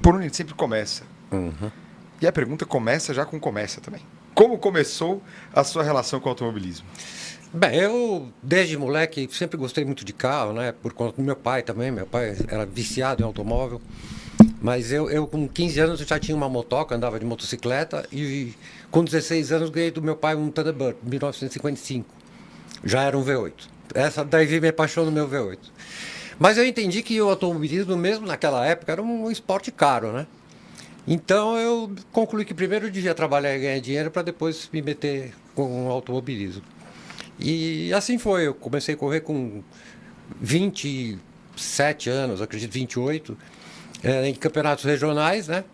por onde a gente sempre começa. Uhum. E a pergunta começa já com começa também. Como começou a sua relação com o automobilismo? Bem, eu, desde moleque, sempre gostei muito de carro, né? Por conta do meu pai também. Meu pai era viciado em automóvel. Mas eu com 15 anos, eu já tinha uma motoca, andava de motocicleta. E com 16 anos, ganhei do meu pai um Thunderbird, 1955. Já era um V8. Essa daí me paixão no meu V8. Mas eu entendi que o automobilismo, mesmo naquela época, era um esporte caro, né? Então eu concluí que primeiro eu devia trabalhar e ganhar dinheiro para depois me meter com o automobilismo. E assim foi, eu comecei a correr com 27 anos, acredito 28, em campeonatos regionais, né?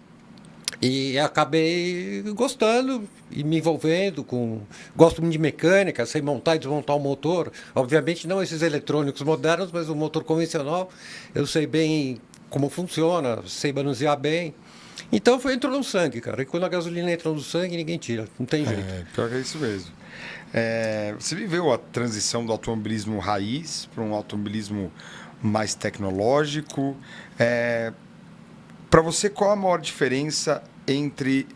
E acabei gostando e me envolvendo com. Gosto muito de mecânica, sei montar e desmontar o motor. Obviamente não esses eletrônicos modernos, mas o motor convencional eu sei bem como funciona, sei manusear bem. Então foi entrou no sangue, cara. E quando a gasolina entra no sangue, ninguém tira, não tem jeito. Pior que é isso mesmo. Você viveu a transição do automobilismo raiz para um automobilismo mais tecnológico. Para você, qual a maior diferença entre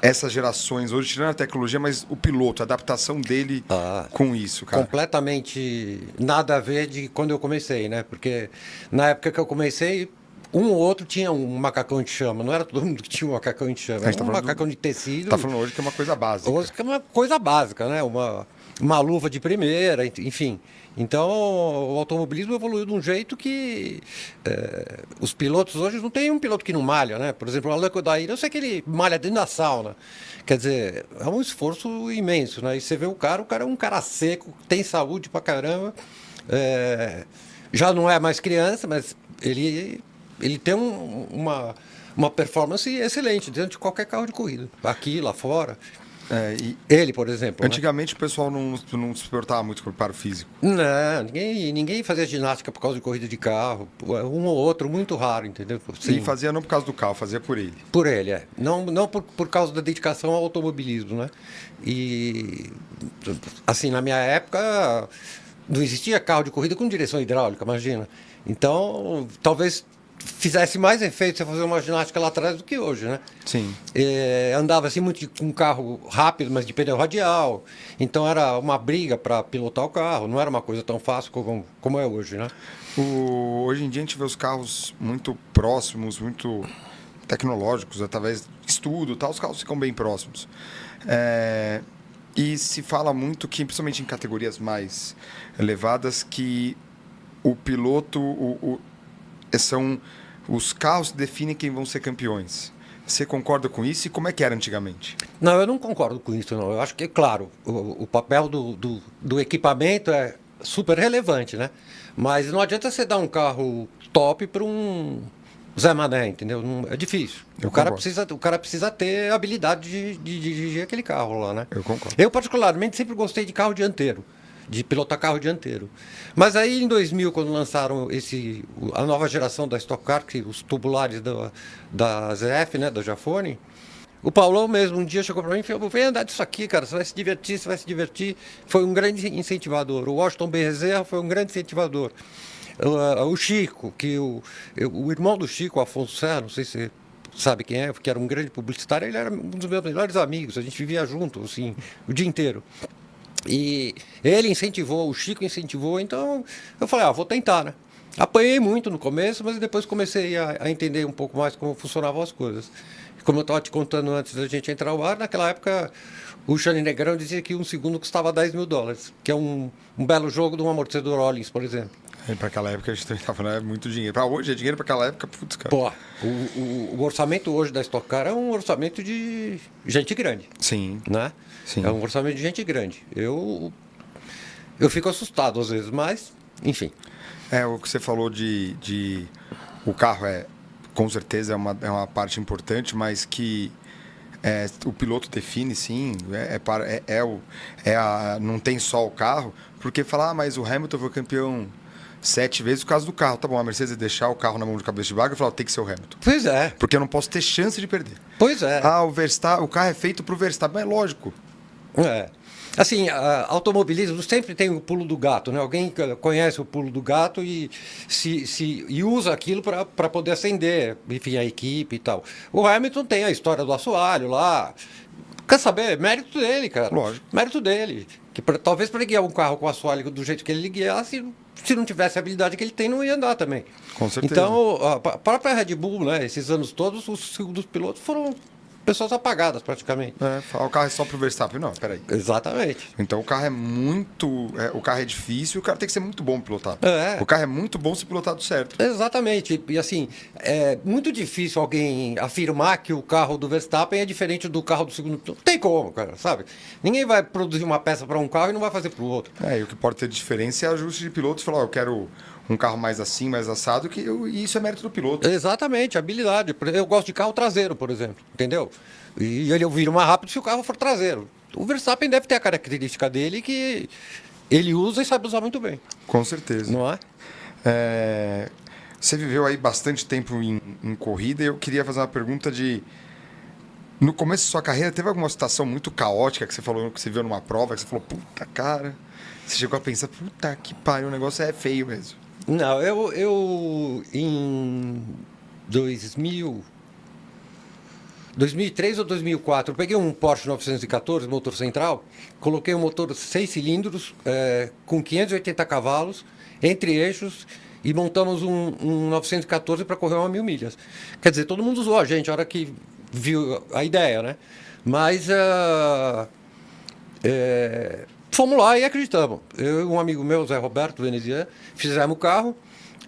essas gerações hoje, tirando a tecnologia, mas o piloto, a adaptação dele com isso, cara? Completamente nada a ver de quando eu comecei, né? Porque na época que eu comecei, um ou outro tinha um macacão de chama. Não era todo mundo que tinha um macacão de chama. A gente Era tá um falando macacão de tecido. tá falando hoje que é uma coisa básica. Hoje que é uma coisa básica, né? Uma luva de primeira, enfim. Então, o automobilismo evoluiu de um jeito que os pilotos hoje não tem um piloto que não malha, né? Por exemplo, o Alan Kodaira, eu sei que ele malha dentro da sauna. Quer dizer, é um esforço imenso, né? E você vê o cara é um cara seco, tem saúde pra caramba. Já não é mais criança, mas ele tem uma performance excelente dentro de qualquer carro de corrida, aqui, lá fora. Ele, por exemplo. Antigamente o pessoal não se importava muito com o preparo físico. Não, ninguém fazia ginástica por causa de corrida de carro. Um ou outro, muito raro, entendeu? E fazia não por causa do carro, fazia por ele. Por ele, é. Não por causa da dedicação ao automobilismo, né? E, assim, na minha época, não existia carro de corrida com direção hidráulica, imagina. Então, talvez fizesse mais efeito você fazer uma ginástica lá atrás do que hoje, né? Sim. Andava assim muito com um carro rápido, mas de pneu radial. Então era uma briga para pilotar o carro. Não era uma coisa tão fácil como é hoje, né? Hoje em dia a gente vê os carros muito próximos, muito tecnológicos, através de estudo, tal, os carros ficam bem próximos. E se fala muito que, principalmente em categorias mais elevadas, que o piloto, são os carros que definem quem vão ser campeões. Você concorda com isso e como é que era antigamente? Não, eu não concordo com isso, não. Eu acho que, claro, o papel do equipamento é super relevante, né? Mas não adianta você dar um carro top para um Zé Mané, entendeu? É difícil. O cara precisa ter habilidade de dirigir aquele carro lá, né? Eu concordo. Eu, particularmente, sempre gostei de carro dianteiro, de pilotar carro dianteiro. Mas aí, em 2000, quando lançaram a nova geração da Stock Car, que os tubulares da ZF, né, da Jafone, o Paulão mesmo um dia chegou para mim e falou: vem andar disso aqui, cara, você vai se divertir, você vai se divertir. Foi um grande incentivador. O Washington Bezerra foi um grande incentivador. O Chico, o irmão do Chico, o Afonso Serra, não sei se você sabe quem é, que era um grande publicitário, ele era um dos meus melhores amigos, a gente vivia junto, assim, o dia inteiro. E ele incentivou, o Chico incentivou, então eu falei, vou tentar, né? Apanhei muito no começo, mas depois comecei a entender um pouco mais como funcionavam as coisas. Como eu estava te contando antes da gente entrar ao ar, naquela época o Xande Negrão dizia que um segundo custava $10.000, que é um belo jogo de um amortecedor Rollins, por exemplo. E para aquela época a gente estava falando, é muito dinheiro. Para hoje é dinheiro, para aquela época, putz, cara. Pô, o orçamento hoje da Stock Car é um orçamento de gente grande. Sim. Né? Sim. É um orçamento de gente grande. Eu fico assustado às vezes, mas, enfim. O que você falou o carro com certeza é uma parte importante, mas que o piloto define, sim, não tem só o carro, porque falar, mas o Hamilton foi campeão 7 vezes por causa do carro. Tá bom, a Mercedes deixar o carro na mão de cabeça de vaga e falar, tem que ser o Hamilton. Pois é. Porque eu não posso ter chance de perder. Pois é. O carro é feito pro Verstappen, é lógico. Assim, automobilismo sempre tem o pulo do gato, né? Alguém conhece o pulo do gato e, e usa aquilo para poder ascender, enfim, a equipe e tal. O Hamilton tem a história do assoalho lá. Quer saber? Mérito dele, cara. Lógico. Mérito dele. Que talvez para ele guiar um carro com assoalho do jeito que ele guiasse, se não tivesse a habilidade que ele tem, não ia andar também. Com certeza. Então, a própria Red Bull, né? Esses anos todos, os segundos pilotos foram pessoas apagadas praticamente. O carro é só pro Verstappen, não, peraí. Exatamente. Então o carro é muito. O carro é difícil e o cara tem que ser muito bom pilotar. É. O carro é muito bom se pilotado certo. Exatamente. E assim, é muito difícil alguém afirmar que o carro do Verstappen é diferente do carro do segundo piloto. Não tem como, cara, sabe? Ninguém vai produzir uma peça para um carro e não vai fazer para o outro. E o que pode ter diferença é ajuste de pilotos. Falar, eu quero um carro mais assim, mais assado, e isso é mérito do piloto. Exatamente, habilidade. Eu gosto de carro traseiro, por exemplo, entendeu? E ele vira mais rápido se o carro for traseiro. O Verstappen deve ter a característica dele que ele usa e sabe usar muito bem. Com certeza. Não é? Você viveu aí bastante tempo em corrida e eu queria fazer uma pergunta de... No começo da sua carreira, teve alguma situação muito caótica que você falou, que você viu numa prova, que você falou, puta cara... Você chegou a pensar, puta que pariu, o negócio é feio mesmo. Não, eu em 2003 ou 2004, eu peguei um Porsche 914, motor central, coloquei um motor 6 cilindros, com 580 cavalos, entre eixos, e montamos um 914 para correr 1.000 milhas. Quer dizer, todo mundo zoou a gente, a hora que viu a ideia, né? Mas fomos lá e acreditamos. Eu e um amigo meu, Zé Roberto Veneziano, fizemos o carro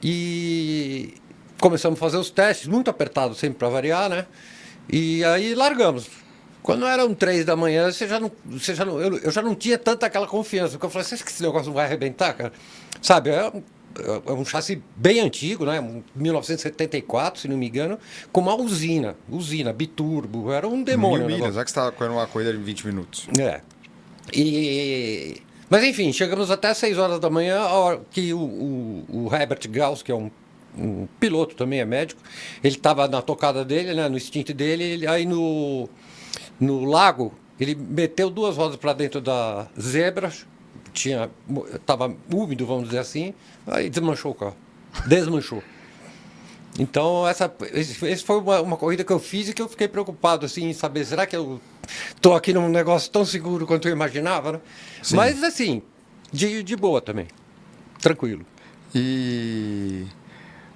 e começamos a fazer os testes, muito apertado sempre para variar, né? E aí largamos. Quando eram 3 da manhã, eu já não tinha tanta aquela confiança, porque eu falei, você acha que esse negócio não vai arrebentar, cara? Sabe, é um chassi bem antigo, né? 1974, se não me engano, com uma usina biturbo, era um demônio. 1.000 milhas, já que você estava correndo uma corrida de 20 minutos. Mas enfim, chegamos até 6 horas da manhã, a hora que o Herbert Gauss, que é um piloto também, é médico, ele estava na tocada dele, né, no stint dele, aí no lago, ele meteu 2 rodas para dentro da zebra, estava úmido, vamos dizer assim, aí desmanchou o carro. Desmanchou. Então, essa foi uma corrida que eu fiz e que eu fiquei preocupado assim, em saber, será que eu estou aqui num negócio tão seguro quanto eu imaginava, né? Mas assim, de boa também, tranquilo. E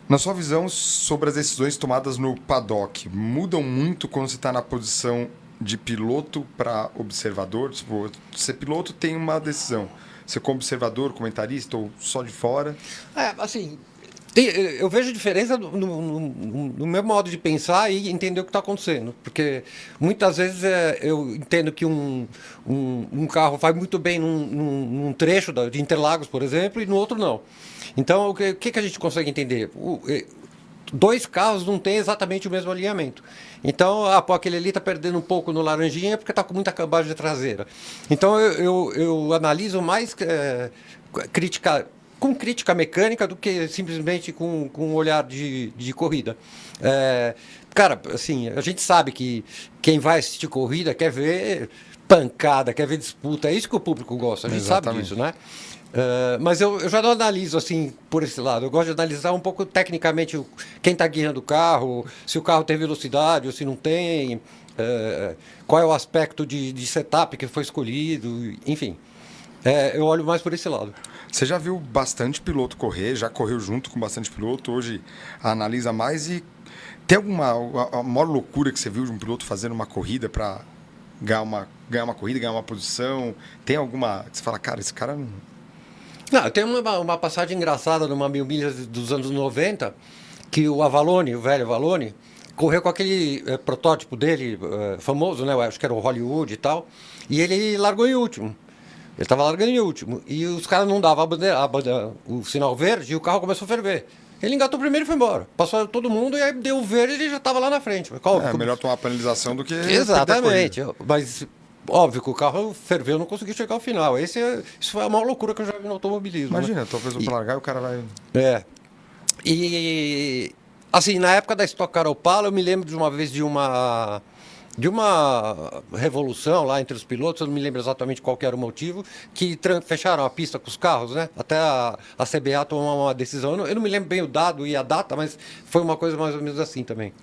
na sua visão sobre as decisões tomadas no paddock, mudam muito quando você está na posição de piloto para observador? Tipo, ser piloto tem uma decisão. Você como observador, comentarista ou só de fora? Assim, eu vejo diferença no meu modo de pensar e entender o que está acontecendo. Porque muitas vezes eu entendo que um carro vai muito bem num trecho de Interlagos, por exemplo, e no outro não. Então, o que a gente consegue entender? 2 carros não têm exatamente o mesmo alinhamento. Então, aquele ali está perdendo um pouco no laranjinha porque está com muita cambagem traseira. Então, eu analiso mais com crítica mecânica do que simplesmente com um olhar de corrida. Cara, assim, a gente sabe que quem vai assistir corrida quer ver pancada, quer ver disputa. É isso que o público gosta, a gente sabe disso, né? Mas eu já não analiso assim por esse lado. Eu gosto de analisar um pouco tecnicamente quem está guiando o carro, se o carro tem velocidade ou se não tem, qual é o aspecto de setup que foi escolhido, enfim. Eu olho mais por esse lado. Você já viu bastante piloto correr, já correu junto com bastante piloto, hoje analisa mais e tem a maior loucura que você viu de um piloto fazendo uma corrida para ganhar uma corrida, ganhar uma posição? Tem alguma que você fala, cara, esse cara não... Não, tem uma passagem engraçada numa 1.000 milhas dos anos 90, que o Avalone, o velho Avalone, correu com aquele protótipo dele, famoso, né? Eu acho que era o Hollywood e tal, e ele largou em último. Ele estava largando em último. E os caras não davam o sinal verde e o carro começou a ferver. Ele engatou primeiro e foi embora. Passou todo mundo e aí deu o verde e ele já estava lá na frente. Melhor tomar a penalização do que... Exatamente. Mas óbvio que o carro ferveu, não conseguiu chegar ao final. Isso foi a maior loucura que eu já vi no automobilismo. Imagina, né? talvez eu largar e o cara vai... E assim, na época da Stock Car Opala, eu me lembro de uma vez de uma de uma revolução lá entre os pilotos, eu não me lembro exatamente qual que era o motivo, que fecharam a pista com os carros, né? Até a CBA tomar uma decisão. Eu não me lembro bem o dado e a data, mas foi uma coisa mais ou menos assim também.